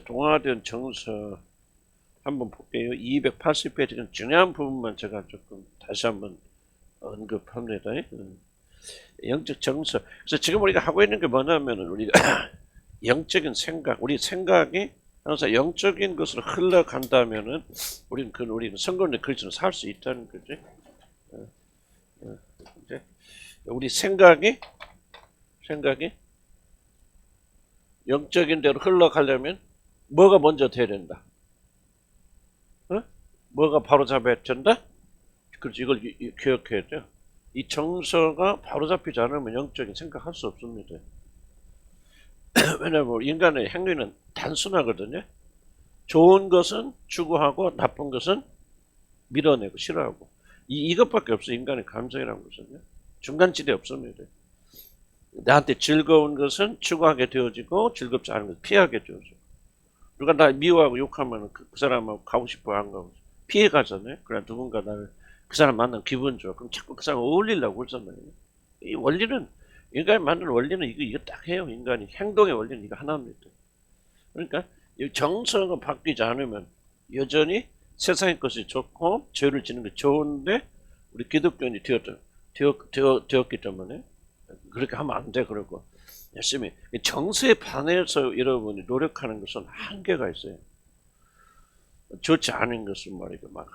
동화된 정서 한번 볼게요. 280페이지 중요한 부분만 제가 조금 다시 한번 언급합니다. 영적 정서. 그래서 지금 우리가 하고 있는 게 뭐냐면은 우리가 영적인 생각, 우리 생각이 항상 영적인 것으로 흘러간다면은 우리는 성경의 그리스도로 살 수 있다는 거지. 이제 우리 생각이 영적인 대로 흘러가려면 뭐가 먼저 돼야 된다. 뭐가 바로 잡아야 된다? 그렇지, 이걸 기억해야 돼요. 이 정서가 바로 잡히지 않으면 영적인 생각할 수 없습니다. 왜냐하면 인간의 행위는 단순하거든요. 좋은 것은 추구하고 나쁜 것은 밀어내고 싫어하고 이것밖에 없어요. 인간의 감정이라는 것은요. 중간지대 없습니다. 나한테 즐거운 것은 추구하게 되어지고 즐겁지 않은 것은 피하게 되어지고 누가 나 미워하고 욕하면 그 사람하고 가고 싶어 안 가고 피해 가잖아요. 그래 누군가 나를 그 사람 만나면 기분 좋아. 그럼 자꾸 그 사람 어울리려고 그러잖아요. 이 원리는 인간이 만드는 원리는 이거 딱 해요. 인간이 행동의 원리는 이거 하나입니다. 그러니까 이 정서가 바뀌지 않으면 여전히 세상의 것이 좋고 죄를 지는 게 좋은데 우리 기독교인이 되었기 때문에 그렇게 하면 안 돼. 그러고 열심히 정서에 반해서 여러분이 노력하는 것은 한계가 있어요. 좋지 않은 것은 말이고 막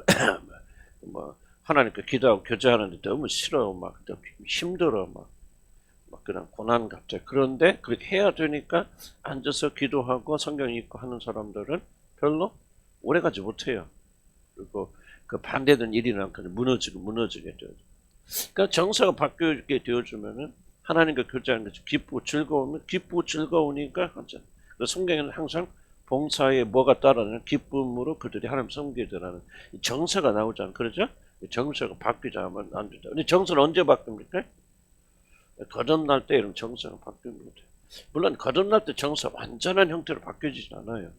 뭐 하나님께 기도하고 교제하는데 너무 싫어, 막 힘들어, 막 그냥 고난 같아. 그런데 그렇게 해야 되니까 앉아서 기도하고 성경 읽고 하는 사람들은 별로 오래가지 못해요. 그리고 그 반대된 일이 나면 무너지게 되죠. 그러니까 정서가 바뀌게 되어주면은 하나님과 교제하는 것이 기쁘고 즐거우니까 하죠. 성경에는 항상 봉사에 뭐가 따르는 기쁨으로 그들이 하나님 섬기게 되라는 정서가 나오잖아요. 그러죠? 정서가 바뀌지 않으면 안 된다. 근데 정서는 언제 바뀝니까? 거듭날 때 이런 정서가 바뀝니다. 물론 거듭날 때 정서 완전한 형태로 바뀌지는 않아요.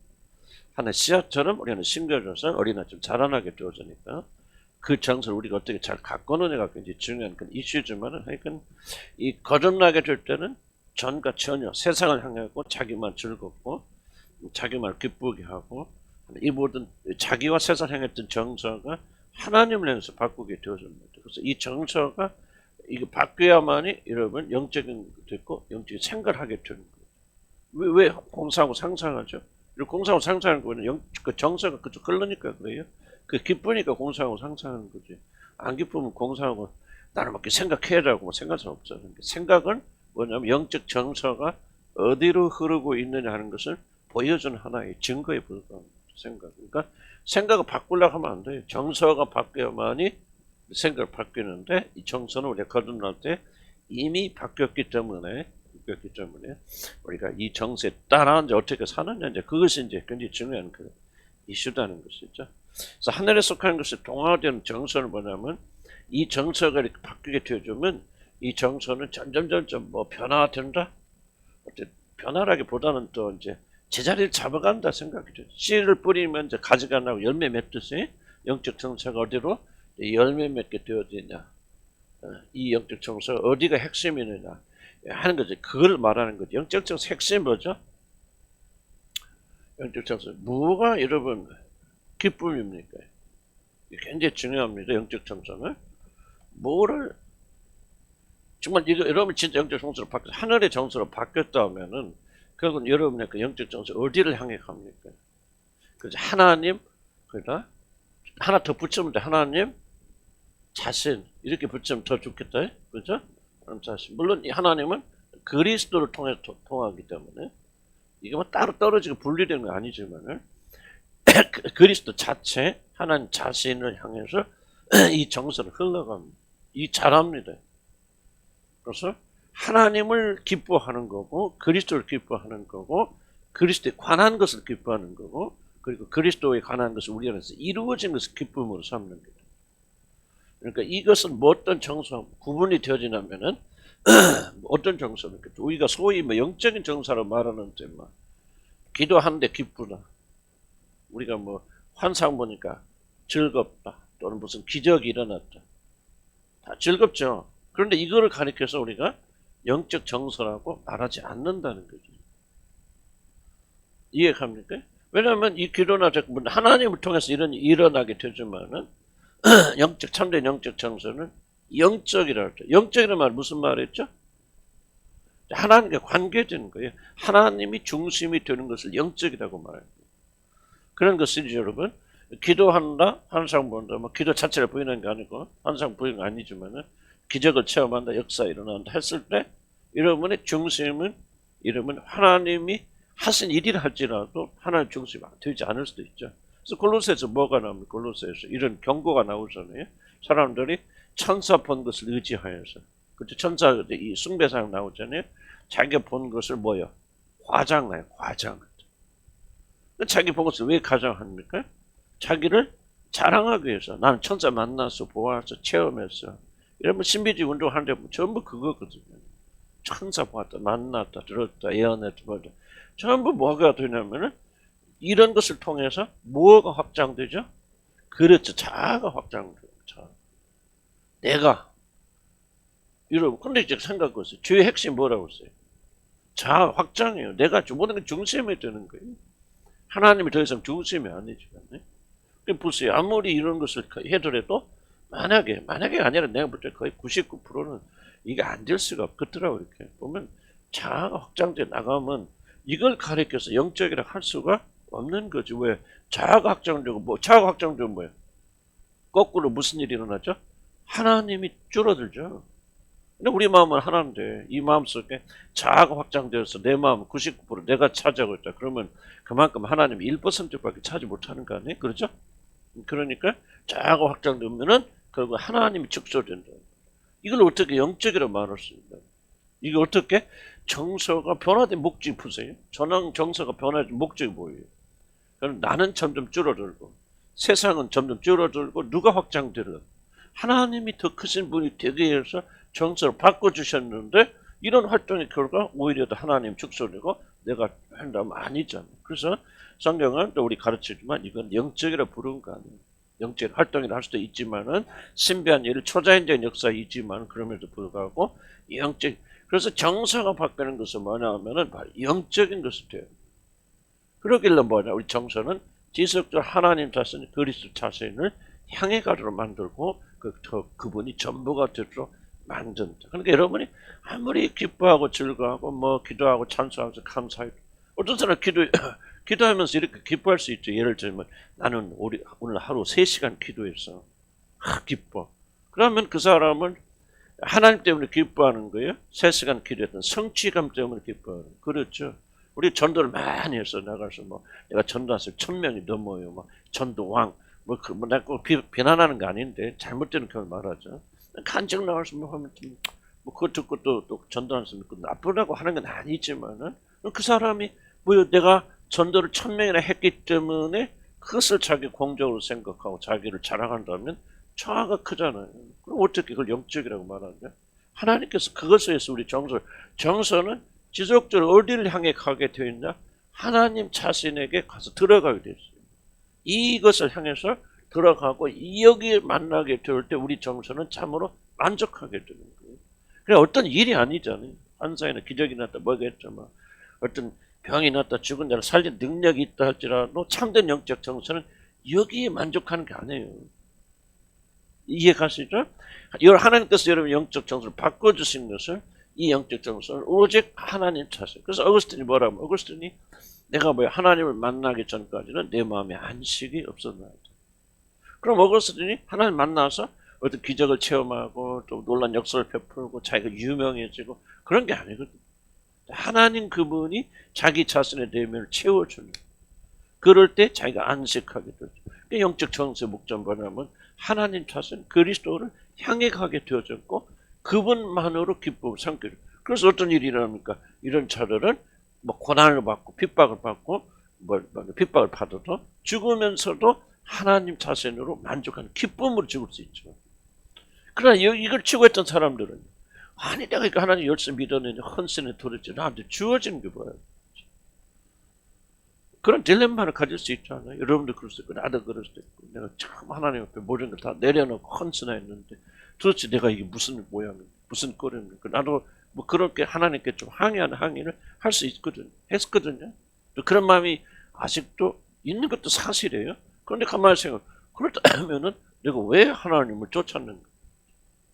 하나의 씨앗처럼 우리는 심겨져서 어린아이처럼 자라나게 되어지니까 그 정서를 우리가 어떻게 잘 가꿔내가 굉장히 중요한 그 이슈지만은 하여간 이 거듭나게 될 때는 전과 전혀 세상을 향하고 자기만 즐겁고 자기만 기쁘게 하고 이 모든 자기와 세상을 향했던 정서가 하나님을 향해서 바꾸게 되어집니다. 그래서 이 정서가 이거 바뀌어야만이 여러분 영적인 됐고 영적인 생각을 하게 되는 거예요. 왜 공사하고 상상하죠? 공사하고 상상하는 거는 그 정서가 그쪽 흘러니까 그래요. 그 기쁘니까 공사하고 상상하는 거지. 안 기쁘면 공사하고 나는 막 생각해라고 뭐 생각할 수 없잖아요. 생각은 뭐냐면 영적 정서가 어디로 흐르고 있느냐 하는 것을 보여주는 하나의 증거에 불과합니다. 생각. 그러니까 생각을 바꾸려고 하면 안 돼요. 정서가 바뀌어야만이 생각을 바뀌는데 이 정서는 우리가 거듭날 때 이미 바뀌었기 때문에 우리가 이 정서에 따라 이제 어떻게 사느냐 이제 그것이 이제 굉장히 중요한 그 이슈다는 것이죠. 그래서 하늘에 속하는 것이 동화된 정서는 뭐냐면 이 정서가 이렇게 바뀌게 되어주면 이 정서는 점점 뭐 변화된다. 변화라기보다는 또 이제 제자리를 잡아간다 생각이 돼요. 씨를 뿌리면 이제 가지가 나고 열매 맺듯이 영적 정서가 어디로 열매 맺게 되어지냐. 이 영적 정서가 어디가 핵심이느냐 하는 거지. 그걸 말하는 거지. 영적 정서 핵심이 뭐죠? 영적 정서. 뭐가 여러분 기쁨입니까? 굉장히 중요합니다. 영적 정서는. 뭐를 정말 이거 여러분 진짜 영적 정서로 하늘의 정서로 바뀌었다면은 그건 여러분의 그 영적 정서 어디를 향해 갑니까? 그래서 하나님, 그러니까 하나 더 붙이면 돼. 하나님 자신 이렇게 붙이면 더 좋겠다. 그렇죠? 자신. 물론 이 하나님은 그리스도를 통해서 통하기 때문에 이게 뭐 따로 떨어지고 분리되는 건 아니지만은 그리스도 자체 하나님 자신을 향해서 이 정서를 흘러갑니다. 이 잘합니다. 그래서 하나님을 기뻐하는 거고 그리스도를 기뻐하는 거고 그리스도에 관한 것을 기뻐하는 거고 그리고 그리스도에 관한 것을 우리 안에서 이루어진 것을 기쁨으로 삼는 거죠. 그러니까 이것은 뭐 어떤 정서 구분이 되어지냐면은 어떤 정서입니까? 우리가 소위 뭐 영적인 정서로 말하는데 뭐 기도하는데 기쁘다. 우리가 뭐 환상 보니까 즐겁다. 또는 무슨 기적이 일어났다. 다 즐겁죠. 그런데 이거를 가리켜서 우리가 영적 정서라고 말하지 않는다는 거죠. 이해갑니까? 왜냐하면 이 기도나 하나님을 통해서 이런 일이 일어나게 되지만은 영적 참된 영적 정서는 영적이라 했죠. 영적이라는 말 무슨 말이었죠? 하나님과 관계되는 거예요. 하나님이 중심이 되는 것을 영적이라고 말해요. 그런 것이죠, 여러분. 기도한다, 항상 본다. 뭐 기도 자체를 부인하는 게 아니고 항상 부인은 게 아니지만은 기적을 체험한다, 역사 일어난다 했을 때 여러분의 중심은 이러면 하나님이 하신 일이라 할지라도 하나님 중심이 되지 않을 수도 있죠. 그래서 골로새에서 뭐가 나옵니까? 골로새에서 이런 경고가 나오잖아요. 사람들이 천사 본 것을 의지하여서. 그렇죠. 천사 이 숭배상 나오잖아요. 자기가 본 것을 뭐요? 과장해요. 과장. 자기 본 것을 왜 과장합니까? 자기를 자랑하기 위해서. 나는 천사 만나서 보아서 체험했어. 이러면 신비주의 운동하는데 전부 그거거든요. 천사 보았다, 만났다, 들었다, 예언했다, 뭐다. 전부 뭐가 되냐면은 이런 것을 통해서 뭐가 확장되죠? 그렇죠. 자아가 확장돼요. 자아. 내가. 여러분, 근데 이제 생각해보세요. 죄의 핵심 뭐라고 했어요? 자아 확장이에요. 내가 모든 게 중심이 되는 거예요. 하나님이 더 이상 중심이 아니지만. 보세요. 아무리 이런 것을 해더라도 만약에 아니라 내가 볼 때 거의 99%는 이게 안 될 수가 없겠더라고. 이렇게 보면 자아가 확장돼 나가면 이걸 가리켜서 영적이라 할 수가 없는 거지. 왜? 자아가 확장되고 자아가 확장되면 뭐예요? 거꾸로 무슨 일이 일어나죠? 하나님이 줄어들죠. 근데 우리 마음은 하나인데 이 마음속에 자아가 확장되어서 내 마음 99% 내가 차지하고 있다. 그러면 그만큼 하나님이 1%밖에 차지 못하는 거 아니에요? 그렇죠? 그러니까 자아가 확장되면은 결국 하나님이 축소된다. 이걸 어떻게 영적이라고 말할 수 있나? 이게 어떻게 정서가 변화된 목적이 보세요. 전황 정서가 변화된 목적이 뭐예요? 그럼 나는 점점 줄어들고 세상은 점점 줄어들고 누가 확장되든 하나님이 더 크신 분이 되게 해서 정서를 바꿔주셨는데 이런 활동의 결과 오히려 더 하나님 축소되고 내가 한다면 아니잖아요. 그래서 성경은 또 우리 가르치지만 이건 영적이라 부르는 거 아니에요. 영적 활동이라 할 수도 있지만은 신비한 일, 초자연적인 역사이지만 그럼에도 불구하고 영적. 그래서 정서가 바뀌는 것은 뭐냐 하면은 바로 영적인 것이 돼요. 그러길래 뭐냐 우리 정서는 지속적으로 하나님 자신, 그리스도 자신을 향해 가도록 만들고 그분이 전부가 되도록 만든다. 그러니까 여러분이 아무리 기뻐하고 즐거워하고 뭐 기도하고 찬송하고 감사해도 어떤 사람 기도하면서 이렇게 기뻐할 수 있죠. 예를 들면 나는 오늘 하루 3시간 기도했어. 기뻐. 그러면 그 사람은 하나님 때문에 기뻐하는 거예요. 3시간 기도했던 성취감 때문에 기뻐하는 거예요. 그렇죠. 우리 전도를 많이 했어. 나가서 뭐 내가 전도했을 1000명이 넘어요. 막 전도왕 내가 꼭 비난하는 거 아닌데 잘못되는 경우 말하죠. 간증 나가서 뭐 하면 뭐 그거 듣고 또 전도하는 사람이 나쁘다고 하는 건 아니지만은 그 사람이 뭐 내가 전도를 1000명이나 했기 때문에 그것을 자기 공적으로 생각하고 자기를 자랑한다면 차가 크잖아요. 그럼 어떻게 그걸 영적이라고 말하냐? 하나님께서 그것에 의해서 우리 정서는 지속적으로 어디를 향해 가게 되어 있냐? 하나님 자신에게 가서 들어가게 되어 있어요. 이것을 향해서 들어가고 여기에 만나게 될 때 우리 정서는 참으로 만족하게 되는 거예요. 그래 어떤 일이 아니잖아요. 환상이나 기적이 났다 뭐가 했지만 어떤 병이 났다 죽은 자를 살린 능력이 있다 할지라도 참된 영적 정서는 여기에 만족하는 게 아니에요. 이해가시죠? 하나님께서 여러분 영적 정서를 바꿔주신 것을 이 영적 정서는 오직 하나님 자신. 그래서 어거스틴이 뭐라고 하면 어거스틴이 내가 하나님을 만나기 전까지는 내 마음에 안식이 없었나이다. 그럼 어거스틴이 하나님 만나서 어떤 기적을 체험하고 또 놀란 역사를 베풀고 자기가 유명해지고 그런 게 아니거든. 하나님 그분이 자기 자신의 내면을 채워주는. 그럴 때 자기가 안식하게 되죠. 영적 정서의 목적은 뭐냐면 하나님 자신 그리스도를 향해 가게 되어졌고 그분만으로 기쁨을 삼게 돼요. 그래서 어떤 일이 일어납니까? 이런 자들은 뭐 고난을 받고 핍박을 받고 핍박을 받아도 죽으면서도 하나님 자신으로 만족하는 기쁨으로 죽을 수 있죠. 그러나 이걸 추구했던 사람들은 아니 내가 이거 하나님 열심히 믿었는데 헌신에 도렸지 나한테 주어진 게 뭐야? 그런 딜레마를 가질 수 있잖아요. 여러분도 그럴 수 있고 나도 그럴 수도 있고 내가 참 하나님 앞에 모든 걸 다 내려놓고 헌신했는데 도대체 내가 이게 무슨 모양이야? 무슨 꼴입니까? 나도 뭐 그렇게 하나님께 좀 항의하는 항의를 할 수 있거든요. 했거든요. 또 그런 마음이 아직도 있는 것도 사실이에요. 그런데 가만히 생각해. 그렇다면은 내가 왜 하나님을 쫓았는가?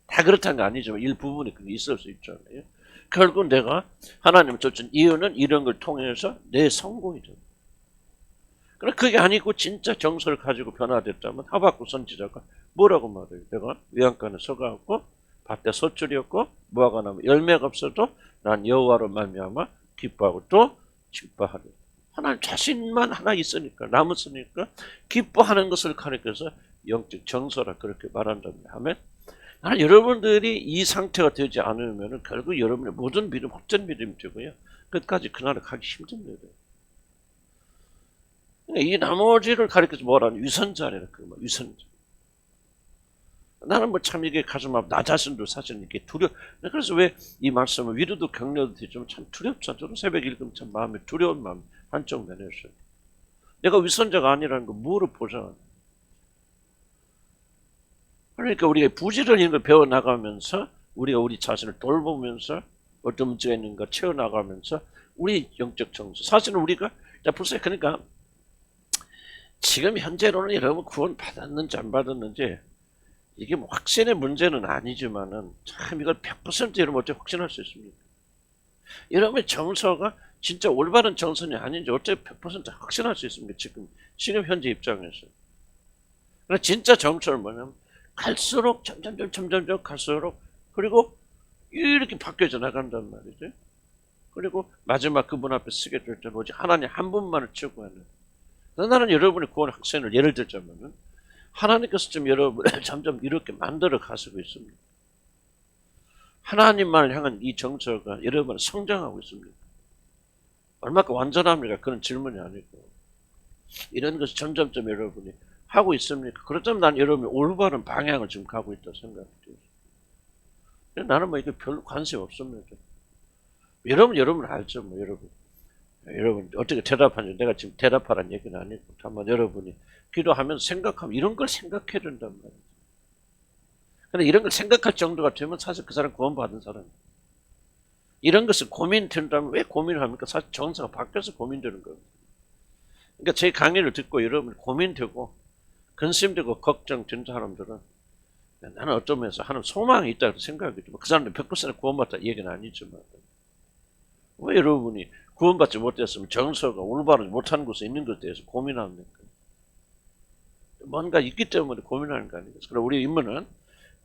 다 그렇다는 게 아니지만 일부분이 그게 있을 수 있잖아요. 결국 내가 하나님을 쫓은 이유는 이런 걸 통해서 내 성공이죠. 그러나 그게 아니고 진짜 정서를 가지고 변화됐다면 하박국 선지자가 뭐라고 말해요? 내가 외양간에 서가고 밭에 소출이었고 무화과 나무 열매가 없어도 난 여호와로 말미암아 기뻐하고 또 기뻐하리. 하나님 자신만 하나 있으니까 남았으니까 기뻐하는 것을 가리켜서 영적 정서라 그렇게 말한답니다. 아멘. 나는 여러분들이 이 상태가 되지 않으면 결국 여러분의 모든 믿음 헛된 믿음이 되고요. 끝까지 그날을 가기 힘듭니다. 이 나머지를 가리켜서 뭐라는 위선자래라 그 말, 위선자. 나는 뭐 참 이게 가슴 아프 나 자신도 사실 이게 그래서 왜 이 말씀을 위로도 격려도 되지만 참 두렵잖아. 저도 새벽 읽으면 참 마음에 두려운 마음 한쪽 내내었어요. 내가 위선자가 아니라는 거 뭐로 보장하냐. 그러니까 우리가 부지런히 걸 배워나가면서 우리가 우리 자신을 돌보면서 어떤 문제가 있는가 채워나가면서 우리 영적 정서 사실은 우리가 자 보세요. 그러니까 지금 현재로는 여러분 구원 받았는지 안 받았는지 이게 뭐 확신의 문제는 아니지만은 참 이걸 100% 여러분 어떻게 확신할 수 있습니까? 여러분의 정서가 진짜 올바른 정서냐 아닌지 어떻게 100% 확신할 수 있습니까? 지금 현재 입장에서. 그러나 진짜 정서는 뭐냐면 갈수록 점점 갈수록 그리고 이렇게 바뀌어져 나간단 말이죠. 그리고 마지막 그분 앞에 쓰게 될 때는 오직 하나님 한 분만을 추구하는. 나는 여러분의 구원 확신을 예를 들자면은 하나님께서 좀 여러분을 점점 이렇게 만들어 가시고 있습니다. 하나님만을 향한 이 정서가 여러분을 성장하고 있습니다. 얼마큼 완전합니까? 그런 질문이 아니고 이런 것을 점점점 여러분이 하고 있습니까? 그렇다면 난 여러분이 올바른 방향을 지금 가고 있다고 생각해요. 나는 뭐 이게 별로 관심 없습니다. 여러분 알죠, 뭐 여러분 어떻게 대답하는지 내가 지금 대답하라는 얘기는 아니고 다만 여러분이 기도하면서 생각하면 이런 걸 생각해야 된단 말이에요. 근데 이런 걸 생각할 정도가 되면 사실 그 사람 구원받은 사람이에요. 이런 것을 고민된다면 왜 고민을 합니까? 사실 정서가 바뀌어서 고민되는 거예요. 그러니까 제 강의를 듣고 여러분 고민되고 근심되고 걱정된 사람들은 나는 어떤 면에서 하나님 소망이 있다고 생각하겠지만 그 사람들 100% 구원받다 얘기는 아니지만 왜 여러분이 구원받지 못했으면 정서가 올바르지 못한 곳에 있는 것에 대해서 고민합니까? 뭔가 있기 때문에 고민하는 거 아니겠어요? 그럼 우리 인문은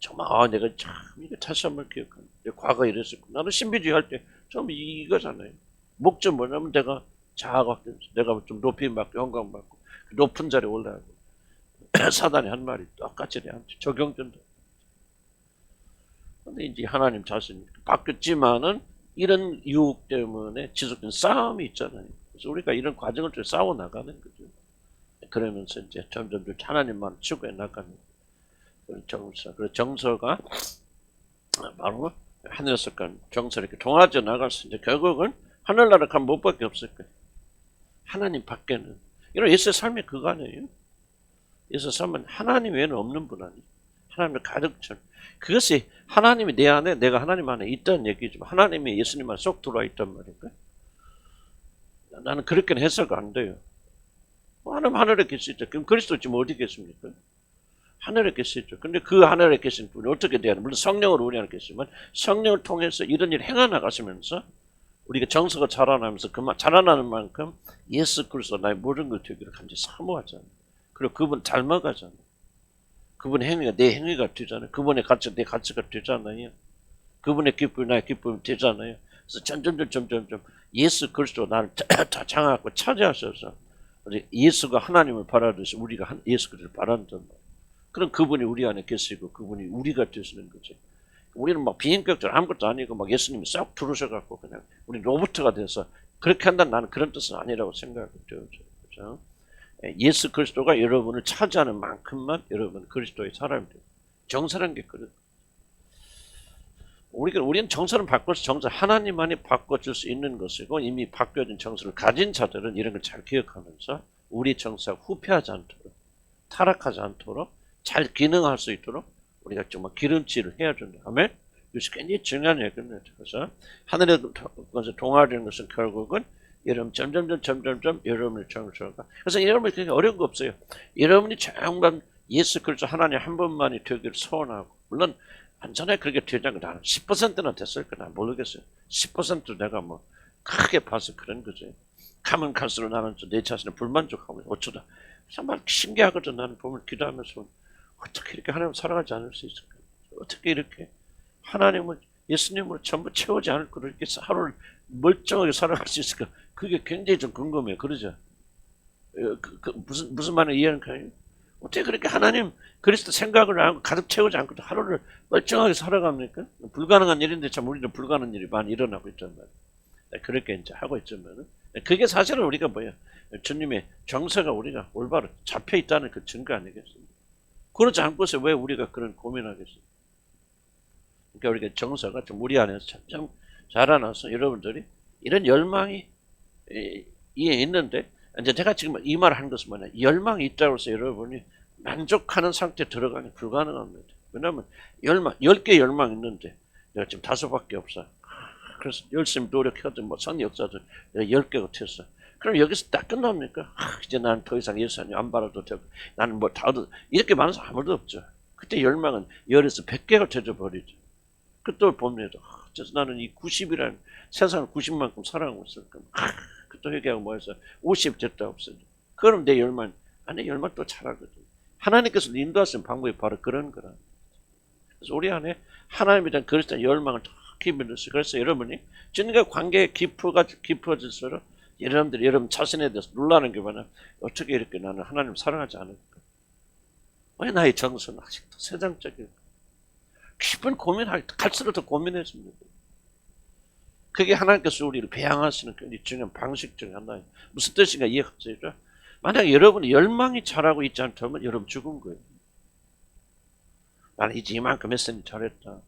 정말 내가 참 이거 다시 한번 기억하는 과거 이랬었고 나는 신비주의 할 때 좀 이거잖아요. 목적 뭐냐면 내가 자아가 내가 좀 높임 받고 영광 받고 높은 자리에 올라가고 사단이 한 말이 똑같이 내한테 적용된다. 근데 이제 하나님 자신이 바뀌었지만은 이런 유혹 때문에 지속된 싸움이 있잖아요. 그래서 우리가 이런 과정을 통해 싸워 나가는 거죠. 그러면서 이제 점점 하나님만 추구해 나가는 그런 정서. 그 정서가 바로 하늘에서 간 정서를 이렇게 동화져 나가서 이제 결국은 하늘나라 가면 못 밖에 없을 거예요. 하나님 밖에는. 이런 예수의 삶이 그거 아니에요. 예수의 삶은 하나님 외에는 없는 분 아니에요. 하나님을 가득 찬. 그것이 하나님이 내 안에 내가 하나님 안에 있다는 얘기지만 하나님이 예수님 안에 쏙 들어와 있단 말인가? 나는 그렇게는 해석 안 돼요. 하나님 하늘에 계시죠. 그럼 그리스도 지금 어디 계십니까? 하늘에 계시죠. 근데 그 하늘에 계신 분이 어떻게 돼야 물론 성령으로 우리 안에 계시지만 성령을 통해서 이런 일을 행해나가시면서 우리가 정서가 자라나면서 자라나는 만큼 예수 그리스도 나의 모든 걸 되기를 간절히 사모하잖아요. 그리고 그분 닮아가잖아요. 그분의 행위가 내 행위가 되잖아요. 그분의 가치가 내 가치가 되잖아요. 그분의 기쁨이 나의 기쁨이 되잖아요. 그래서 점점 예수 그리스도 나를 다 장하고 차지하셔서 예수가 하나님을 바라듯이 우리가 예수 그리스도를 바란단 말이에요. 그럼 그분이 우리 안에 계시고 그분이 우리가 되시는 거죠. 우리는 막 비인격적으로 아무것도 아니고 막 예수님이 싹 들어오셔갖고 그냥 우리 로봇가 돼서 그렇게 한다는 나는 그런 뜻은 아니라고 생각해요. 그렇죠? 예수 그리스도가 여러분을 차지하는 만큼만 여러분 그리스도의 사람이 돼요. 정사란 게 그래요. 우리는 정서를 바꿔서 정서 하나님만이 바꿔줄 수 있는 것이고 이미 바뀌어진 정서를 가진 자들은 이런 걸 잘 기억하면서 우리 정서가 후퇴하지 않도록 타락하지 않도록 잘 기능할 수 있도록 우리가 정말 기름칠을 해야 된다. 아멘? 이것이 굉장히 중요한 얘기입니다. 그래서 하늘에 동화되는 것은 결국은 여러분 점점점 여러분의 정서가. 그래서 여러분이 그렇게 어려운 거 없어요. 여러분이 정말 예수 그리스도 하나님 한 분만이 되기를 소원하고, 물론 완전히 그렇게 되자는 거 나는 10%는 됐을 거나 모르겠어요. 10% 내가 뭐 크게 봐서 그런 거지. 가면 갈수록 나는 내 자신을 불만족하고 어쩌다 정말 신기하거든. 나는 보면 기도하면서 어떻게 이렇게 하나님 사랑하지 않을 수 있을까? 어떻게 이렇게 하나님을 예수님으로 전부 채우지 않을 거를 이렇게 하루를 멀쩡하게 살아갈 수 있을까? 그게 굉장히 좀 궁금해요. 그러죠? 무슨 말을 이해하는 거예요? 어떻게 그렇게 하나님 그리스도 생각을 안 하고 가득 채우지 않고도 하루를 멀쩡하게 살아갑니까? 불가능한 일인데 참 우리는 불가능한 일이 많이 일어나고 있단 말이에요. 그렇게 이제 하고 있지만 그게 사실은 우리가 뭐야? 주님의 정서가 우리가 올바로 잡혀 있다는 그 증거 아니겠습니까? 그렇지 않고서 왜 우리가 그런 고민하겠어요? 그러니까 우리가 정서가 좀 우리 안에서 참 자라나서 여러분들이 이런 열망이 있는데, 이제 제가 지금 이 말을 하는 것은 뭐냐, 열망이 있다고 해서 여러분이 만족하는 상태에 들어가기 불가능합니다. 왜냐하면 10개 열망 있는데 내가 지금 5밖에 없어. 그래서 열심히 노력해도 뭐 선 역사도 내가 10개가 됐어. 그럼 여기서 딱 끝납니까? 이제 나는 더 이상 예수님 안 바라도 되고, 나는 뭐 다도 이렇게 많은 사람 아무도 없죠. 그때 열망은 10에서 100개가 되어버리죠. 그때 봅니다. 그래서 나는 이 90이라는 세상을 90만큼 사랑하고 있을까? 그때 회개하고 뭐해서 50 됐다 없어져. 그럼 내 열망, 안에 열망 또 잘하거든. 하나님께서 인도하신 방법이 바로 그런 거라. 그래서 우리 안에 하나님에 대한 그리스도의 열망을 깊이 믿으세요. 그래서 여러분이 주님과 관계가 깊어질수록 여러분들이 여러분 자신에 대해서 놀라는 게 뭐냐? 어떻게 이렇게 나는 하나님 사랑하지 않을까? 왜 나의 정서는 아직도 세상적일까? 깊은 갈수록 더 고민해집니다. 그게 하나님께서 우리를 배양하시는 굉장히 중요한 방식 중에 하나예요. 무슨 뜻인가 이해하세요? 만약에 여러분이 열망이 자라고 있지 않다면 여러분 죽은 거예요. 나는 이제 이만큼 했으니 잘했다.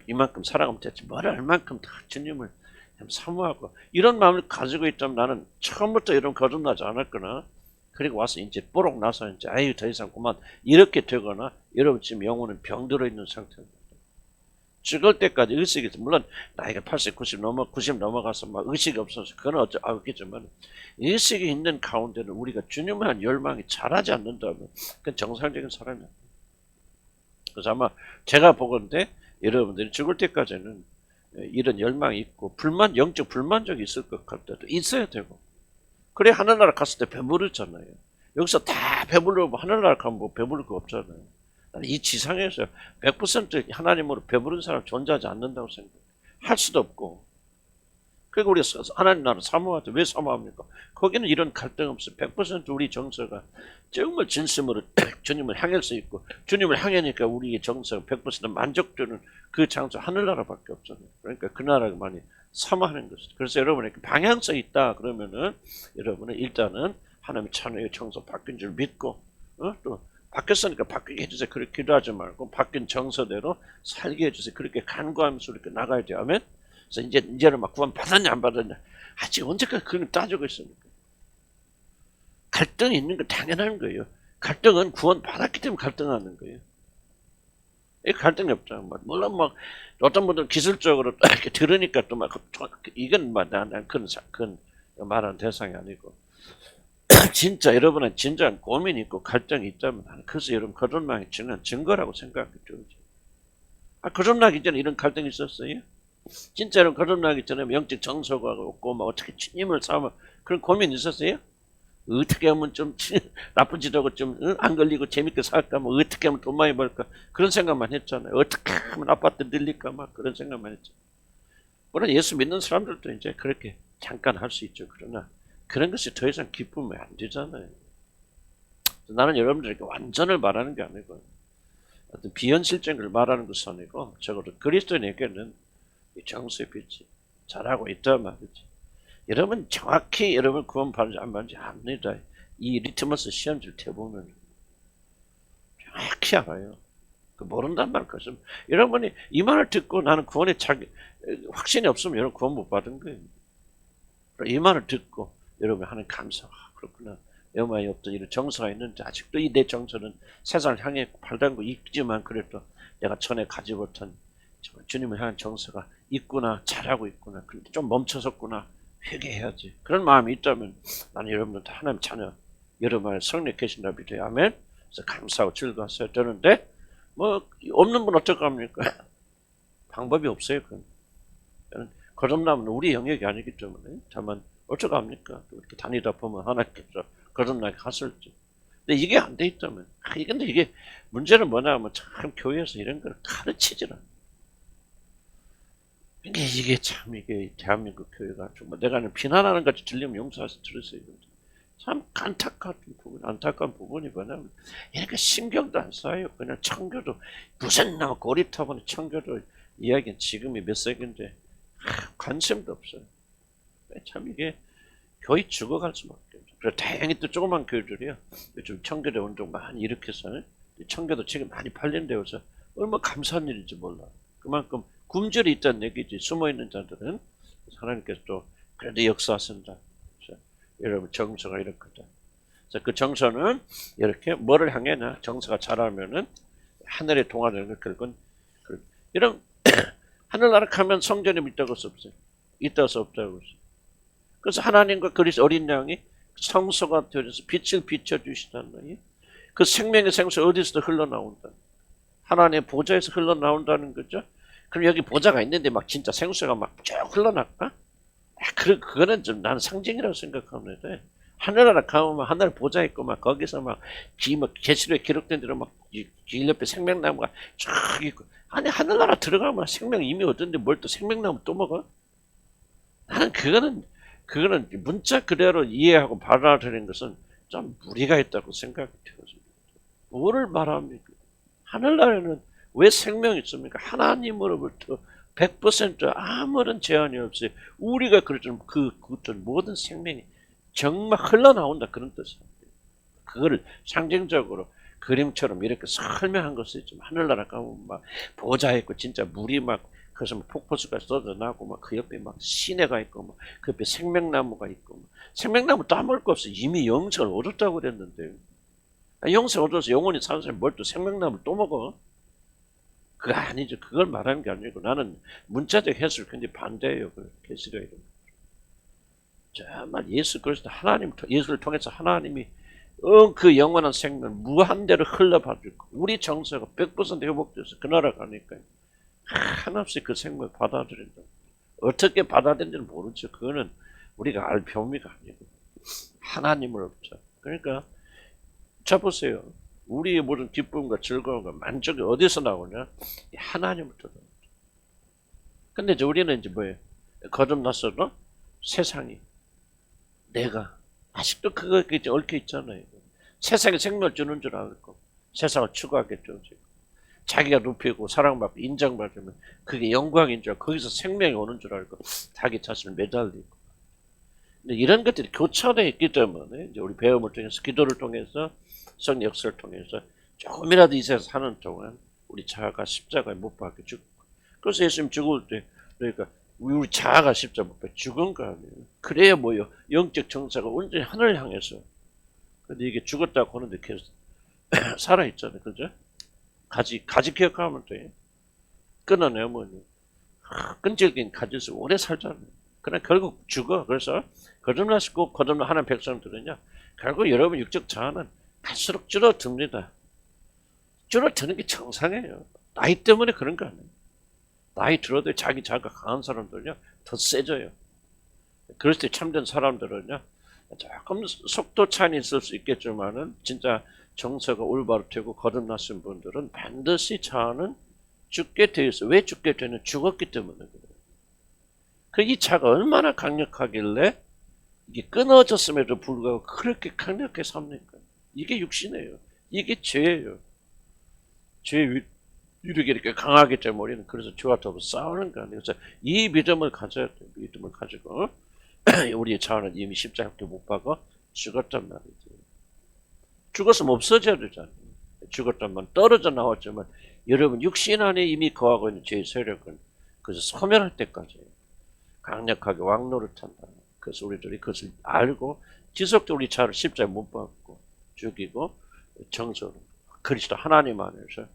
이만큼 살아가면 됐지. 뭘 얼만큼 다 주님을 사모하고 이런 마음을 가지고 있다면 나는 처음부터 이런 거듭나지 않았거나, 그리고 와서 이제 뽀록 나서 이제 아유 더 이상 그만 이렇게 되거나, 여러분 지금 영혼은 병들어 있는 상태입니다. 죽을 때까지 의식이 있어. 물론 나이가 80, 90 넘어가서 막 의식이 없어서 그건 알겠지만, 의식이 있는 가운데는 우리가 주님에 대한 열망이 자라지 않는다면 그건 정상적인 사람이야. 그래서 아마 제가 보건대 여러분들이 죽을 때까지는 이런 열망이 있고 영적 불만족이 있을 것 같아도 있어야 되고, 그래 하늘나라 갔을 때 배부르잖아요. 여기서 다 배부르고 하늘나라 가면 뭐 배부를 거 없잖아요. 이 지상에서 100% 하나님으로 배부른 사람 존재하지 않는다고 생각해요. 할 수도 없고. 그러니까 우리가 하나님 나라 사모하죠. 왜 사모합니까? 거기는 이런 갈등 없어요. 100% 우리 정서가 정말 진심으로 주님을 향할 수 있고, 주님을 향하니까 우리의 정서가 100% 만족되는 그 장소 하늘나라밖에 없잖아요. 그러니까 그 나라가 많이 사모하는 것이죠. 그래서 여러분에게 방향성이 있다 그러면은 여러분은 일단은 하나님의 찬양의 정서 바뀐 줄 믿고, 또 바뀌었으니까 바뀌게 해주세요. 그렇게 기도하지 말고 바뀐 정서대로 살게 해주세요. 그렇게 간구하면서 이렇게 나가야 돼요. 아멘. 그래서 이제는 막 구원 받았냐 안 받았냐 아직 언제까지 그걸 따지고 있습니까? 갈등이 있는 건 당연한 거예요. 갈등은 구원 받았기 때문에 갈등하는 거예요. 이 갈등이 없잖아. 물론 막 어떤 분들은 기술적으로 이렇게 들으니까 또 막 이건 난 그건 말하는 대상이 아니고, 진짜 여러분은 진정한 고민이 있고 갈등이 있다면 나는 그래서 여러분 거듭나기 전에 증거라고 생각했죠. 거듭나기 전에 이런 갈등이 있었어요? 진짜 여러분 거듭나기 전에 영적 정서가 없고 막 어떻게 주님을 삼아 그런 고민이 있었어요? 어떻게 하면 좀 나쁜 짓 하고 좀 안 걸리고 재밌게 살까, 뭐 어떻게 하면 돈 많이 벌까, 그런 생각만 했잖아요. 어떻게 하면 아파트 늘릴까, 막 그런 생각만 했죠. 물론 예수 믿는 사람들도 이제 그렇게 잠깐 할 수 있죠. 그러나 그런 것이 더 이상 기쁘면 안 되잖아요. 나는 여러분들에게 완전을 말하는 게 아니고 어떤 비현실적인 걸 말하는 것이 아니고, 적어도 그리스도인에게는 이 정수의 빛이 잘하고 있다 말이지. 여러분 정확히 여러분 구원 받는지 안 받는지 압니다. 이 리트머스 시험지를 해보면 정확히 알아요. 모른단 말 것은 여러분이 이 말을 듣고 나는 구원에 확신이 없으면 여러분 구원 못 받은 거예요. 이 말을 듣고 여러분 하는 감사, 그렇구나. 내 마음에 없던 이런 정서가 있는데 아직도 이 내 정서는 세상을 향해 발달고 있지만 그래도 내가 전에 가지 못한 주님을 향한 정서가 있구나, 잘하고 있구나. 근데 좀 멈춰섰구나. 회개해야지. 그런 마음이 있다면 나는 여러분들 다 하나님 자녀, 여러분 안에 성령 계신다 믿어요. 아멘. 그래서 감사하고 즐거웠어야 되는데 뭐 없는 분 어떡합니까? 방법이 없어요. 그건. 거듭남은 우리 영역이 아니기 때문에 다만 어떡합니까? 이렇게 다니다 보면 하나님께서 거듭나게 하실지. 근데 이게 안 돼 있다면 근데 이게 문제는 뭐냐면 참 교회에서 이런 걸 가르치질 않아요. 이게 참 이게 대한민국 교회가 정말 내가 비난하는 같이 들리면 용서해서 들으세요. 참 안타까운 부분이 뭐냐면 이렇게 신경도 안 써요. 그냥 청교도 무슨 고리타분한 청교도 이야기는 지금이 몇 세기인데 관심도 없어요. 참 이게 교회 죽어갈 수밖에 없어요. 그래서 다행히 또 조그만 교회들이요. 요즘 청교도 운동 많이 일으켜서 청교도 지금 많이 팔린다고서 얼마나 감사한 일인지 몰라. 그만큼 굶주려 있다는 얘기지. 숨어있는 자들은 하나님께서 또 그래도 역사하신다. 여러분 정서가 이렇거든. 그 정서는 이렇게 뭐를 향해나 정서가 자라면은 하늘에 동화되는 걸 결국은 이런 하늘나라 가면 성전이 있다고 수 없어요. 있다고 수 없다고 했어요. 그래서 하나님과 그리스도 어린 양이 성소가 되어서 빛을 비춰주시다는 거예요. 그 생명의 생수 어디서도 흘러나온다. 하나님의 보좌에서 흘러나온다는 거죠. 그럼 여기 보좌가 있는데 막 진짜 생수가 막 쭉 흘러날까? 그거는 좀 나는 상징이라고 생각하는데 하늘나라 가면 하늘 보좌 있고 막 거기서 막 계시록에 기록된 대로 막 길 옆에 생명나무가 쫙 있고 아니 하늘나라 들어가면 생명 이미 얻었는데 뭘 또 생명나무 또 먹어? 나는 그거는 문자 그대로 이해하고 받아들이는 것은 좀 무리가 있다고 생각이 들어요. 뭐를 말합니까? 하늘나라에는 왜 생명이 있습니까? 하나님으로부터 100% 아무런 제한이 없이 우리가 그랬던 그 모든 생명이 정말 흘러나온다 그런 뜻이에요. 그거를 상징적으로 그림처럼 이렇게 설명한 것이 있지만 하늘나라 가면 막 보좌 있고 진짜 물이 막 그래서 막 폭포수가 쏟아나고 막 그 옆에 막 시내가 있고 막 그 옆에 생명나무가 있고 막 생명나무 따먹을 거 없어. 이미 영생을 얻었다고 그랬는데 영생 얻어서 영원히 사는 사람이 뭘 또 생명나무를 또 먹어? 그거 아니죠. 그걸 말하는 게 아니고 나는 문자적 해석을 굉장히 반대해요. 계시록에 이런. 정말 예수 그리스도 예수를 통해서 하나님이 그 영원한 생명 무한대로 흘러봐주고 우리 정서가 100% 회복돼서 그 나라 가니까 한없이 그 생명을 받아들인다. 어떻게 받아들인지는 모르죠. 그거는 우리가 알 범위가 아니고 하나님으로부터. 그러니까 자 보세요. 우리의 모든 기쁨과 즐거움과 만족이 어디서 나오냐? 하나님부터 나옵니다. 근데 이제 우리는 이제 뭐예요? 거듭났어도 세상이 내가 아직도 그거 얽혀 있잖아요. 세상에 생명을 주는 줄 알고 세상을 추구하겠죠. 자기가 높이고 사랑받고 인정받으면 그게 영광인 줄 알고 거기서 생명이 오는 줄 알고 자기 자신을 매달리고. 근데 이런 것들이 교차되어 있기 때문에 이제 우리 배움을 통해서 기도를 통해서 성령 역사를 통해서 조금이라도 이 세상 사는 동안 우리 자아가 십자가에 못 박혀 죽고. 그래서 예수님 죽을 때 그러니까 우리 자아가 십자가 못 박혀 죽은 거 아니에요. 그래야 뭐요? 영적 정사가 온전히 하늘을 향해서. 근데 이게 죽었다고 하는데 계속 살아있잖아요. 그죠? 가지 기억하면 돼요. 끊어내면 끈질긴 가지에서 오래 살잖아요. 그러나 결국 죽어. 그래서 거듭나시고 거듭나 하나님 백성들은요. 결국 여러분 육적 자아는 갈수록 줄어듭니다. 줄어드는 게 정상이에요. 나이 때문에 그런 거 아니에요. 나이 들어도 자기 자아가 강한 사람들은요. 더 세져요. 그럴 때 참된 사람들은요. 조금 속도 차이는 있을 수 있겠지만은 진짜 정서가 올바로 되고 거듭나신 분들은 반드시 자아는 죽게 되어 있어요. 왜 죽게 되는? 죽었기 때문에 그래요. 이 자가 얼마나 강력하길래 이게 끊어졌음에도 불구하고 그렇게 강력하게 삽니까? 이게 육신이에요. 이게 죄예요. 죄의 유력이 이렇게 강하기 때문에 우리는 그래서 죄와 더불어 싸우는 거 아니에요. 그래서 이 믿음을 가져야 돼요. 믿음을 가지고 우리의 자아는 이미 십자가에 못 박아 죽었단 말이죠. 죽었으면 없어져야 되잖아요. 죽었다면 떨어져 나왔지만 여러분 육신 안에 이미 거하고 있는 죄의 세력은 그래서 소멸할 때까지 강력하게 왕노릇한다. 그래서 우리들이 그것을 알고 지속적으로 우리 자아를 십자가에 못 박고 죽이고 정서로 그리스도 하나님 안에서.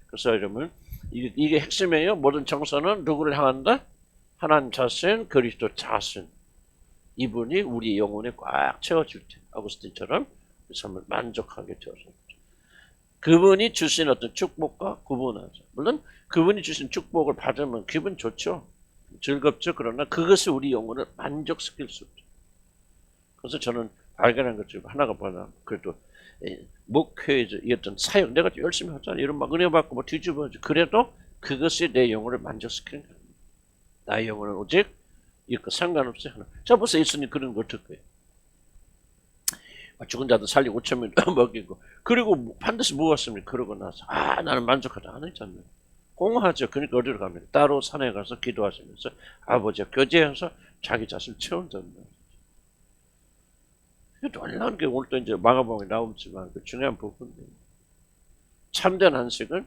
그래서 여러분 이게 핵심이에요. 모든 정서는 누구를 향한다? 하나님 자신, 그리스도 자신. 이분이 우리 영혼에 꽉 채워줄 때 아구스틴처럼 삶을 만족하게 되어서 그분이 주신 어떤 축복과 구분하죠. 물론 그분이 주신 축복을 받으면 기분 좋죠. 즐겁죠. 그러나 그것이 우리 영혼을 만족시킬 수 없죠. 그래서 저는 발견한 것 중에 하나가 뭐냐. 그래도 목회의 어떤 사역 내가 열심히 하잖아. 이런 막 은혜 받고 뭐 뒤집어지. 그래도 그것이 내 영혼을 만족시키는 거예요. 나의 영혼은 오직 이거 상관없어요. 하나. 자, 벌써 예수님 그런 거 어떨 거예요? 죽은 자도 살리고 5,000명 먹이고 그리고 반드시 무엇습니까? 그러고 나서 나는 만족하다 안 했잖아요. 공허하죠. 그러니까 어디로 갑니까? 따로 산에 가서 기도하시면서 아버지와 교제해서 자기 자신을 채운다는 거예요. 놀라운 게 오늘 또 이제 마가복음에 나오지만 그 중요한 부분이에요. 참된 안식은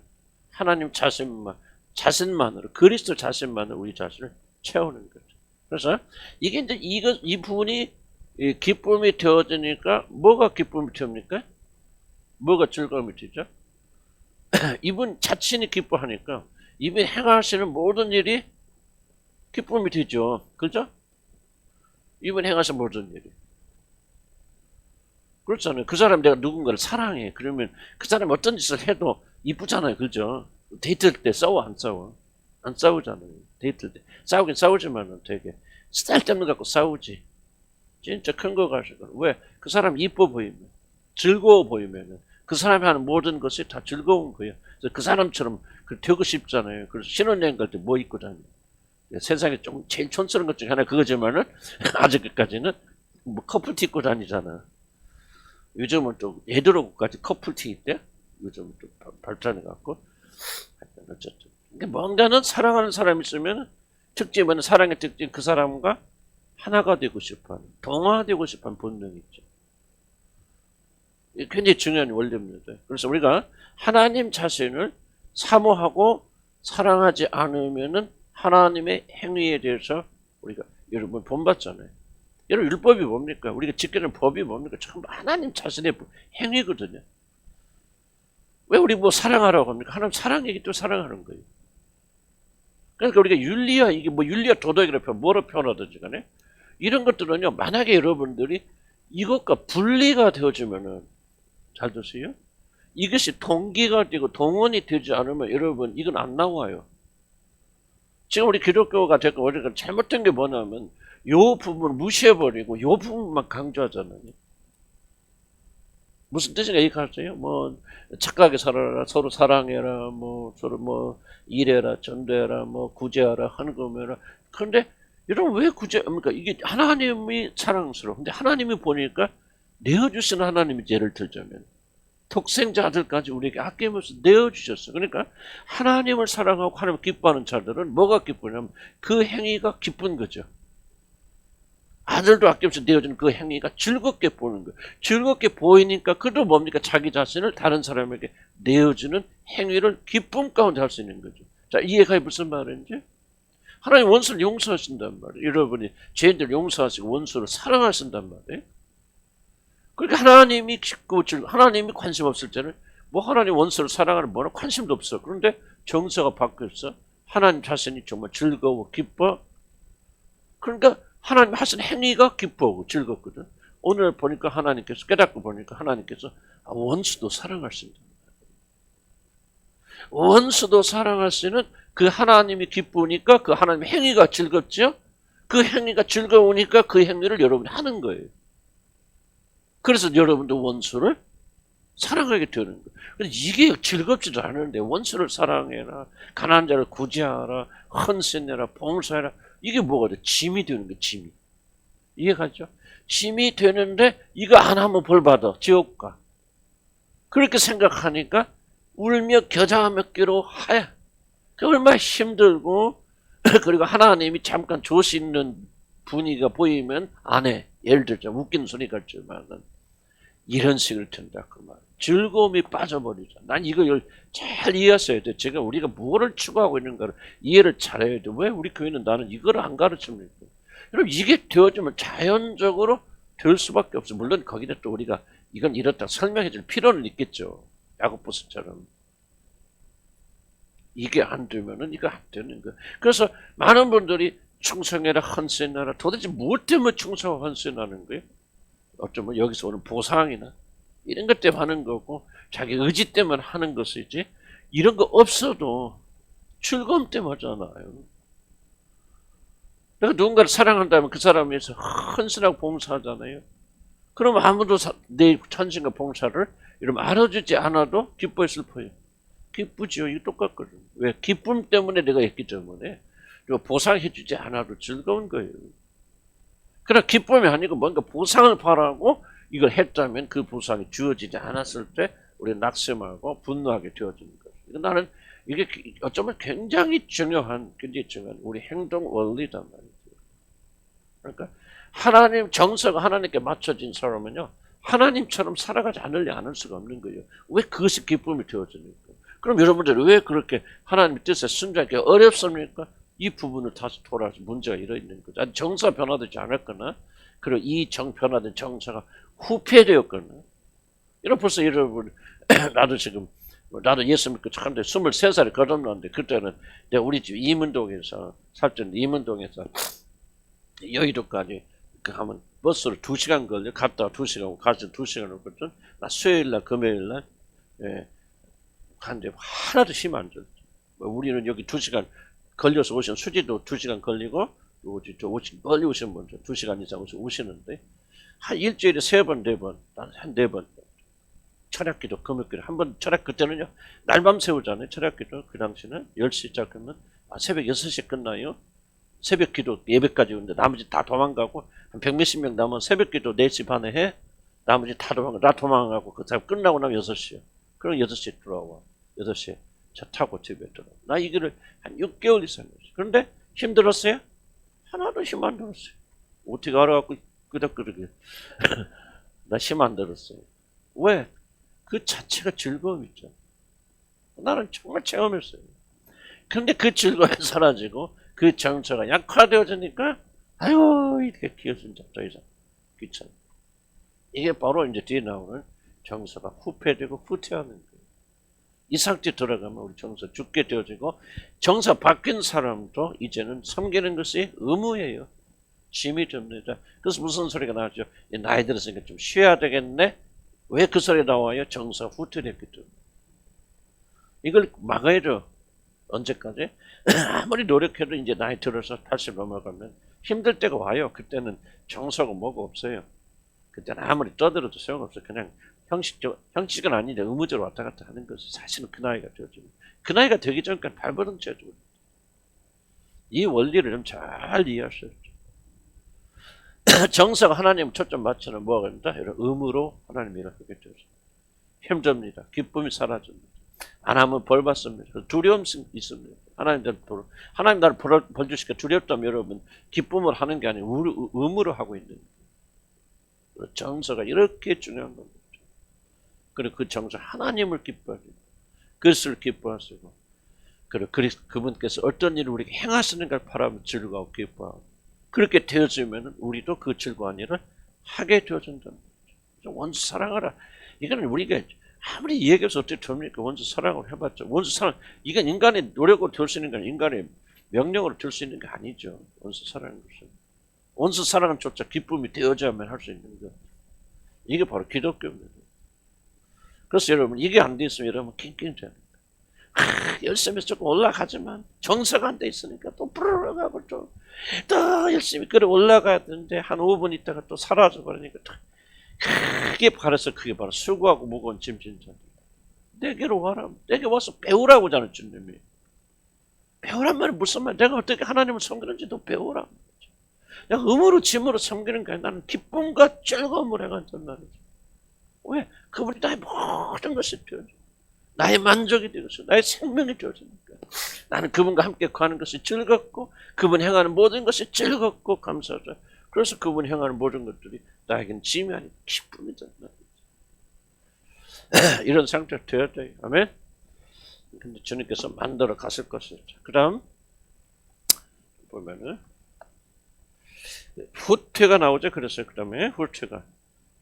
하나님 자신만으로 그리스도 자신만으로 우리 자신을 채우는 거죠. 그래서 이게 이제 이 부분이 기쁨이 되어지니까 뭐가 기쁨이 됩니까? 뭐가 즐거움이 되죠? 이분 자신이 기뻐하니까 이분이 행하시는 모든 일이 기쁨이 되죠. 그죠? 이분 행하시는 모든 일이. 그렇잖아요. 그 사람 내가 누군가를 사랑해. 그러면 그 사람이 어떤 짓을 해도 이쁘잖아요. 그죠? 데이트할 때 싸워 안 싸워? 안 싸우잖아요. 데이트할 때. 싸우긴 싸우지만은 되게 쓸데없는 거 갖고 싸우지. 진짜 큰 거 가지고. 왜? 그 사람 이뻐 보이면, 즐거워 보이면은 그 사람이 하는 모든 것이 다 즐거운 거예요. 그래서 그 사람처럼 되고 싶잖아요. 그래서 신혼여행 갈 때 뭐 입고 다녀? 세상에 좀 제일 촌스러운 것 중에 하나 그거지만은 아직까지는 뭐 커플티 입고 다니잖아. 요즘은 또 애들하고까지 커플티 입대? 요즘은 또 발전해갖고. 어쨌든. 뭔가는 사랑하는 사람이 있으면 특징은 사랑의 특징 그 사람과 하나가 되고 싶어하는, 동화되고 싶어하는 본능이 있죠. 이게 굉장히 중요한 원리입니다. 그래서 우리가 하나님 자신을 사모하고 사랑하지 않으면은 하나님의 행위에 대해서 우리가 여러분 본받잖아요. 여러분 율법이 뭡니까? 우리가 지키는 법이 뭡니까? 전부 하나님 자신의 행위거든요. 왜 우리 뭐 사랑하라고 합니까? 하나님 사랑이기 때문에 사랑하는 거예요. 그러니까 우리가 윤리와 이게 뭐 윤리와 도덕이라고 뭐로 표현하든지 간에 이런 것들은요, 만약에 여러분들이 이것과 분리가 되어지면은, 잘 드세요? 이것이 동기가 되고 동원이 되지 않으면 여러분, 이건 안 나와요. 지금 우리 기독교가 됐고, 우리가 잘못된 게 뭐냐면, 요 부분을 무시해버리고, 요 부분만 강조하잖아요. 무슨 뜻인가 얘기하세요? 뭐, 착하게 살아라, 서로 사랑해라, 뭐, 서로 뭐, 일해라, 전도해라, 뭐, 구제하라, 헌금해라. 그런데, 여러분 왜 그러니까 이게 하나님이 사랑스러워. 근데 하나님이 보니까 내어주신 하나님이 예를 들자면 독생자 아들까지 우리에게 아낌없이 내어주셨어. 그러니까 하나님을 사랑하고 하나님을 기뻐하는 자들은 뭐가 기쁘냐면 그 행위가 기쁜 거죠. 아들도 아낌없이 내어주는 그 행위가 즐겁게 보는 거예요. 즐겁게 보이니까 그도 뭡니까? 자기 자신을 다른 사람에게 내어주는 행위를 기쁨 가운데 할 수 있는 거죠. 자, 이해가 무슨 말인지? 하나님 원수를 용서하신단 말이에요. 여러분이 죄인들 용서하시고 원수를 사랑하신단 말이에요. 그러니까 하나님이 관심 없을 때는 뭐 하나님 원수를 사랑하는 뭐나 관심도 없어. 그런데 정서가 바뀌었어. 하나님 자신이 정말 즐거워 기뻐. 그러니까 하나님 하신 행위가 기뻐하고 즐겁거든. 오늘 보니까 하나님께서 깨닫고 보니까 하나님께서 원수도 사랑하신다. 원수도 사랑하시는 그 하나님이 기쁘니까 그 하나님의 행위가 즐겁죠? 그 행위가 즐거우니까 그 행위를 여러분이 하는 거예요. 그래서 여러분도 원수를 사랑하게 되는 거예요. 근데 이게 즐겁지도 않은데 원수를 사랑해라, 가난한 자를 구제하라, 헌신해라, 봉사해라. 이게 뭐가 돼? 짐이 되는 거예요. 짐이. 이해가죠? 짐이 되는데 이거 안 하면 벌 받아. 지옥 가. 그렇게 생각하니까 울며 겨자하며 끼로 하야. 그 얼마나 힘들고 그리고 하나님이 잠깐 조시는 분위기가 보이면 안 해. 예를 들자 웃기는 소리 같지만은 이런 식을 튼다 그 말. 즐거움이 빠져버리죠. 난 이걸 잘 이해했어야 돼. 제가 우리가 뭐를 추구하고 있는가를 이해를 잘해야 돼. 왜 우리 교회는 나는 이걸 안 가르칩니까? 여러분 이게 되어지면 자연적으로 될 수밖에 없어. 물론 거기다 또 우리가 이건 이렇다 설명해 줄 필요는 있겠죠. 야고보서처럼. 이게 안 되면은 이거 안 되는 거예요. 그래서 많은 분들이 충성해라 헌신하라. 도대체 무엇 때문에 충성하고 헌신하는 거예요? 어쩌면 여기서 오는 보상이나 이런 것 때문에 하는 거고 자기 의지 때문에 하는 것이지 이런 거 없어도 즐거움 때문에 하잖아요. 내가 누군가를 사랑한다면 그 사람을 위해서 헌신하고 봉사하잖아요. 그럼 아무도 내 헌신과 봉사를 이러면 알아주지 않아도 기뻐요, 슬퍼요? 기쁘죠. 이거 똑같거든. 왜? 기쁨 때문에 내가 했기 때문에. 그리고 보상해주지 않아도 즐거운 거예요. 그러나 기쁨이 아니고 뭔가 보상을 바라고 이걸 했다면 그 보상이 주어지지 않았을 때 우리는 낙심하고 분노하게 되어지는 거예요. 나는 이게 어쩌면 굉장히 중요한 우리 행동 원리단 말이죠. 그러니까 하나님 정서가 하나님께 맞춰진 사람은요. 하나님처럼 살아가지 않을 수가 없는 거예요. 왜 그것이 기쁨이 되어지니까. 그럼 여러분들 왜 그렇게 하나님의 뜻에 순종하기 어렵습니까? 이 부분을 다시 돌아서 문제가 일어 있는 거죠. 아니, 정서가 변화되지 않았거나 그리고 이 변화된 정서가 후퇴되었거나 이런 벌써 여러분 나도 예수 믿고 참데 23살에 거듭났는데 그때는 내가 우리 집 이문동에서 살던 이문동에서 여의도까지 가면 버스로 2시간 걸려. 갔다 2시간 오고 가서 2시간 오거든. 나 수요일날 금요일날 갔는데 하나도 힘 안 들었지. 우리는 여기 2시간 걸려서 오시는 수지도 2시간 걸리고 멀리 오시는 분들 2시간 이상 오시는데 한 일주일에 3번 4번 한 4번 철학기도 금요일에 한번 철학 그때는요 날밤 새우잖아요. 철학기도 그 당시는 10시 시작하면 새벽 6시에 끝나요. 새벽 기도 예배까지 오는데 나머지 다 도망가고 한 100몇십 명 남은 새벽 기도 4시 반에 해. 나머지 다 도망가고 그 사람 끝나고 나면 6시에. 그럼 6시에 들어와. 6시에 차 타고 집에 들어와. 나 이 길을 한 6개월 이상 했어요. 그런데 힘들었어요? 하나도 힘 안 들었어요. 어떻게 알아갖고 끄덕끄덕해. 나 힘 안 들었어요. 왜? 그 자체가 즐거움 있잖아. 나는 정말 체험했어요. 근데 그 즐거움이 사라지고 그 정서가 약화되어지니까 아유 이렇게 기어진 더 이상 귀찮아. 이게 바로 이제 뒤에 나오는 정서가 후퇴되고 후퇴하는 거예요. 이 상태 들어가면 우리 정서 죽게 되어지고 정서 바뀐 사람도 이제는 섬기는 것이 의무예요. 짐이 됩니다. 그래서 무슨 소리가 나죠? 나이 들었으니까 좀 쉬어야 되겠네. 왜 그 소리 나와요? 정서 후퇴됐기 때문에. 이걸 막아야죠. 언제까지? 아무리 노력해도 이제 나이 들어서 80 넘어가면 힘들 때가 와요. 그때는 정서가 뭐가 없어요. 그때는 아무리 떠들어도 소용없어요. 그냥 형식은 아닌데 의무적으로 왔다 갔다 하는 것이 사실은 그 나이가 되어지고 그 나이가 되기 전까지 발버둥 쳐주고 이 원리를 좀 잘 이해하셔야죠. 정서가 하나님 초점 맞추는 뭐가 됩니다? 이런 의무로 하나님이 일하게 되어져요. 힘듭니다. 기쁨이 사라집니다. 안 하면 벌 받습니다. 두려움이 있습니다. 하나님 나를 벌 주시니까 두렵다면 여러분 기쁨을 하는 게 아니고 의무로 하고 있는 거예요. 정서가 이렇게 중요한 겁니다. 그리고 그 정서 하나님을 기뻐하시고 그리스도를 기뻐하시고 그리고 그분께서 어떤 일을 우리에게 행하시는가를 바라보며 즐거워하고 기뻐하고 그렇게 되어지면 우리도 그 즐거운 일을 하게 되어진다는 거죠. 원수 사랑하라. 이거는 우리가 아무리 얘기해서 어떻게 됩니까? 원수 사랑을 해봤자. 원수 사랑, 이건 인간의 노력으로 될 수 있는 게 아니라 인간의 명령으로 될 수 있는 게 아니죠. 원수 사랑은 것은. 원수 사랑은 조차 기쁨이 되어져야만 할 수 있는 것. 이게 바로 기독교입니다. 그래서 여러분, 이게 안 돼 있으면 여러분 낑낑대는 거예요. 열심히 조금 올라가지만 정서가 안 돼 있으니까 또 부르르 가고 또 열심히 끌어 올라가야 되는데 한 5분 있다가 또 사라져 버리니까 그게 바로 수고하고 무거운 짐 진짜. 내게로 와라. 내게 와서 배우라고 하잖아요, 주님이. 배우란 말이 무슨 말? 내가 어떻게 하나님을 섬기는지도 배우라. 내가 의무로 짐으로 섬기는 게 아니라 나는 기쁨과 즐거움을 해간단 말이죠. 왜? 그분이 나의 모든 것이 되어져. 나의 만족이 되어서 나의 생명이 되어지니까. 나는 그분과 함께 가는 것이 즐겁고 그분 행하는 모든 것이 즐겁고 감사하죠. 그래서 그분 행하는 모든 것들이 나에겐 짐이 아닌 기쁨이다. 이런 상태가 되어야 돼요. 아멘? 근데 주님께서 만들어 갔을 것이죠. 그 다음 보면은 후퇴가 나오죠. 그래서 그 다음에 후퇴가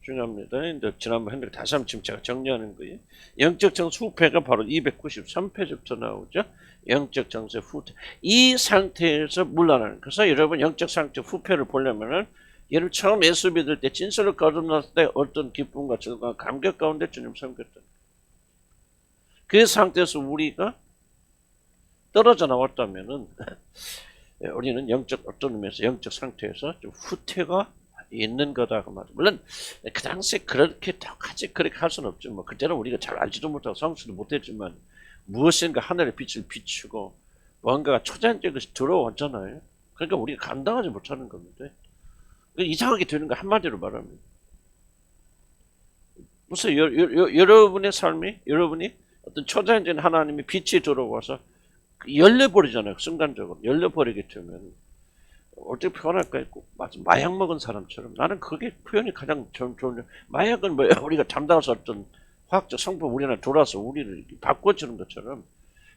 중요합니다. 이제 지난번 했는데 다시 한번 지금 제가 정리하는 거예요. 영적 정세 후퇴가 바로 293페이지부터 나오죠. 영적 정세 후퇴. 이 상태에서 물러나는. 그래서 여러분 영적 상태 후퇴를 보려면은 얘를 처음 예수 믿을 때 진설을 거듭났을 때 어떤 기쁨과 즐거움, 감격 가운데 주님 섬겼다. 그 상태에서 우리가 떨어져 나왔다면은 우리는 영적 어떤 의미에서 영적 상태에서 좀 후퇴가 있는 거다 그 말이야. 물론 그 당시에 그렇게 똑같이 그렇게 할 수는 없죠. 뭐 그때는 우리가 잘 알지도 못하고 성취도 못했지만 무엇인가 하늘의 빛을 비추고 뭔가가 초자연적인 것이 들어왔잖아요. 그러니까 우리가 감당하지 못하는 겁니다. 이상하게 되는 거 한마디로 말하면 무슨 여러분의 삶이 여러분이 어떤 초자연적인 하나님의 빛이 들어와서 열려버리잖아요. 순간적으로 열려버리게 되면 어떻게 표현할까요? 마치 마약 먹은 사람처럼. 나는 그게 표현이 가장 좋은. 마약은 뭐 우리가 잠다서 어떤 화학적 성분 우리나라 돌아서 우리를 바꿔주는 것처럼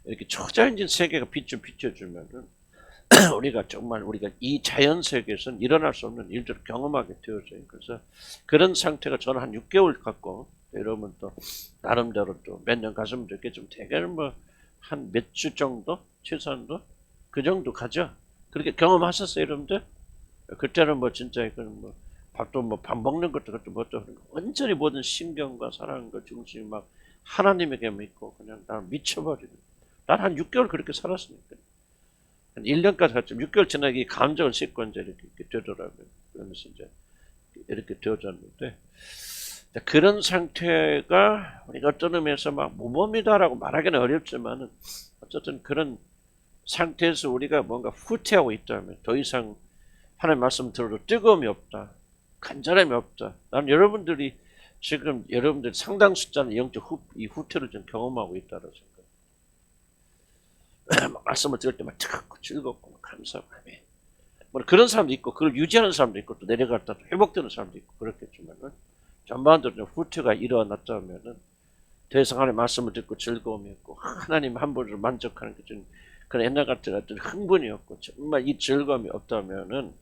이렇게 초자연적인 세계가 빛을 비춰주면은 우리가 정말 우리가 이 자연 세계에서는 일어날 수 없는 일들을 경험하게 되어져요. 그래서 그런 상태가 저는 한 6개월 갖고 여러분 또 나름대로 또 몇 년 가시면 좋겠지만 대개는 뭐 한 몇 주 정도 최소한도 그 정도 가죠. 그렇게 경험하셨어요, 여러분들? 그때는 뭐 진짜 이건 뭐 밥도 뭐 밥 먹는 것도 그것도 뭐도 완전히 모든 신경과 사랑과 중심이 막 하나님에게 믿고 그냥 난 미쳐버리는. 난 한 6개월 그렇게 살았으니까. 한 1년까지 갔죠. 6개월 지나게 이 감정을 싣고 이제 이렇게 되더라고요. 그러면서 이제 이렇게 되어졌는데 그런 상태가 우리가 어떤 의미에서 막 무범이다라고 말하기는 어렵지만은 어쨌든 그런 상태에서 우리가 뭔가 후퇴하고 있다면 더 이상 하나님 말씀 들어도 뜨거움이 없다. 간절함이 없다. 나는 여러분들이 지금 여러분들 상당 숫자는 영적 이 후퇴를 좀 경험하고 있다고 생각해요. 말씀을 들을 때만 듣고 즐겁고 감사하고 뭐 그런 사람도 있고 그걸 유지하는 사람도 있고 또 내려갔다 또 회복되는 사람도 있고 그렇겠지만은 전반적으로 좀 후퇴가 일어났다면은 더 이상 하나님 말씀을 듣고 즐거움이 없고 하나님 한 분으로 만족하는 그런 옛날 같은 어떤 흥분이 없고 정말 이 즐거움이 없다면은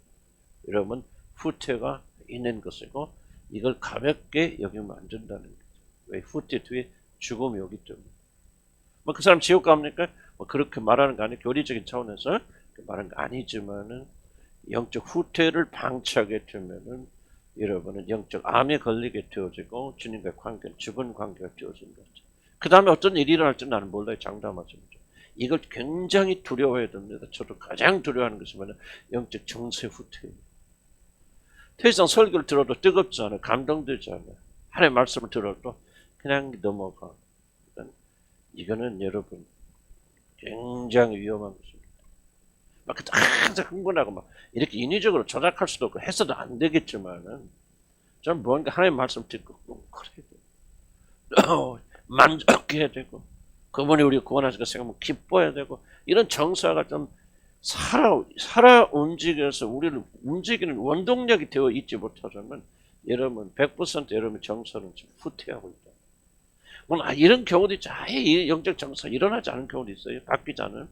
여러분 후퇴가 있는 것이고 이걸 가볍게 여기면 안 된다는 거죠. 왜 후퇴 뒤에 죽음이 오기 때문에. 뭐 그 사람 지옥 갑니까? 뭐 그렇게 말하는 거 아니에요. 교리적인 차원에서 말하는 거 아니지만은 영적 후퇴를 방치하게 되면은 여러분은 영적 암에 걸리게 되어지고 주님과의 관계는 죽은 관계가 되어진 거죠. 그 다음에 어떤 일이 일어날지 나는 몰라요. 장담하십니다. 이걸 굉장히 두려워해야 됩니다. 저도 가장 두려워하는 것이 뭐냐 영적 정세 후퇴예요. 더 이상 설교를 들어도 뜨겁지 않아요. 감동되지 않아요. 하나님의 말씀을 들어도 그냥 넘어가. 이거는 여러분 굉장히 위험한 것입니다. 막 항상 흥분하고 막 이렇게 인위적으로 조작할 수도 없고 해서도 안 되겠지만은 좀 뭔가 하나님의 말씀 듣고 그래야 되고 만족해야 되고 그분이 우리 구원하신 것 생각하면 기뻐해야 되고 이런 정서가 좀 살아 움직여서 우리를 움직이는 원동력이 되어 있지 못하자면 여러분 100% 여러분의 정서는 지금 후퇴하고 있다. 물론 이런 경우도 있죠. 아예 영적 정서 일어나지 않은 경우도 있어요. 바뀌지 않은.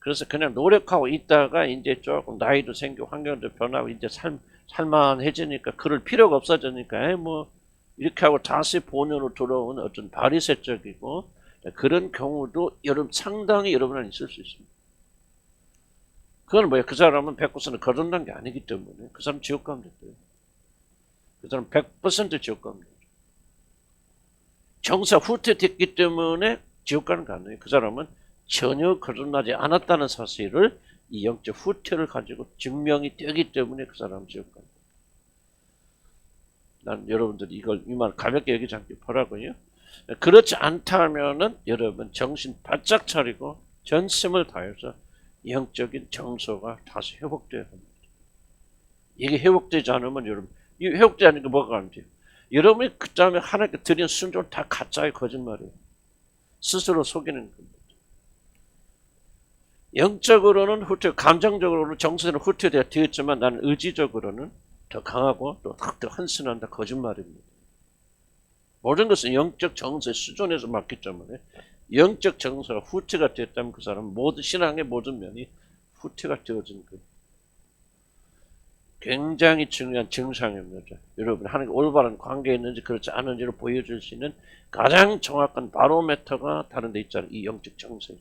그래서 그냥 노력하고 있다가 이제 조금 나이도 생기고 환경도 변하고 이제 살만해지니까 그럴 필요가 없어지니까 뭐 이렇게 하고 다시 본연으로 돌아오는 어떤 바리새적이고 그런 경우도 상당히 여러분은 있을 수 있습니다. 그건 뭐예요? 그 사람은 100% 거듭난 게 아니기 때문에 그 사람 지옥 가면 됐대요. 그 사람 100% 지옥 가면 돼요. 정사 후퇴됐기 때문에 지옥 가는 거 아니에요. 그 사람은 전혀 거듭나지 않았다는 사실을 이 영적 후퇴를 가지고 증명이 되기 때문에 그 사람은 지옥 가는 거예요. 난 여러분들이 이 말 가볍게 여기지 않길 바라고요. 그렇지 않다면은 여러분 정신 바짝 차리고 전심을 다해서 영적인 정서가 다시 회복돼야 합니다. 이게 회복되지 않으면 여러분 이 회복되지 않으니까 뭐가 안 돼요? 여러분이 그 다음에 하나님께 드린 순종은 다 가짜의 거짓말이에요. 스스로 속이는 겁니다. 영적으로는 후퇴, 감정적으로는 정서는 후퇴되어 되었지만 나는 의지적으로는 더 강하고 또 더 헌신한다 거짓말입니다. 모든 것은 영적 정서의 수준에서 맞기 때문에 영적 정서가 후퇴가 됐다면 그 사람은 모든 신앙의 모든 면이 후퇴가 되어진 거예요. 굉장히 중요한 증상입니다. 여러분 하나님 올바른 관계에 있는지 그렇지 않은지를 보여줄 수 있는 가장 정확한 바로메터가 다른 데 있잖아요. 이 영적 정세.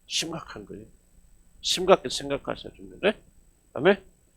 심각한 거예요. 심각하게 생각하셔야 됩니다. 아멘.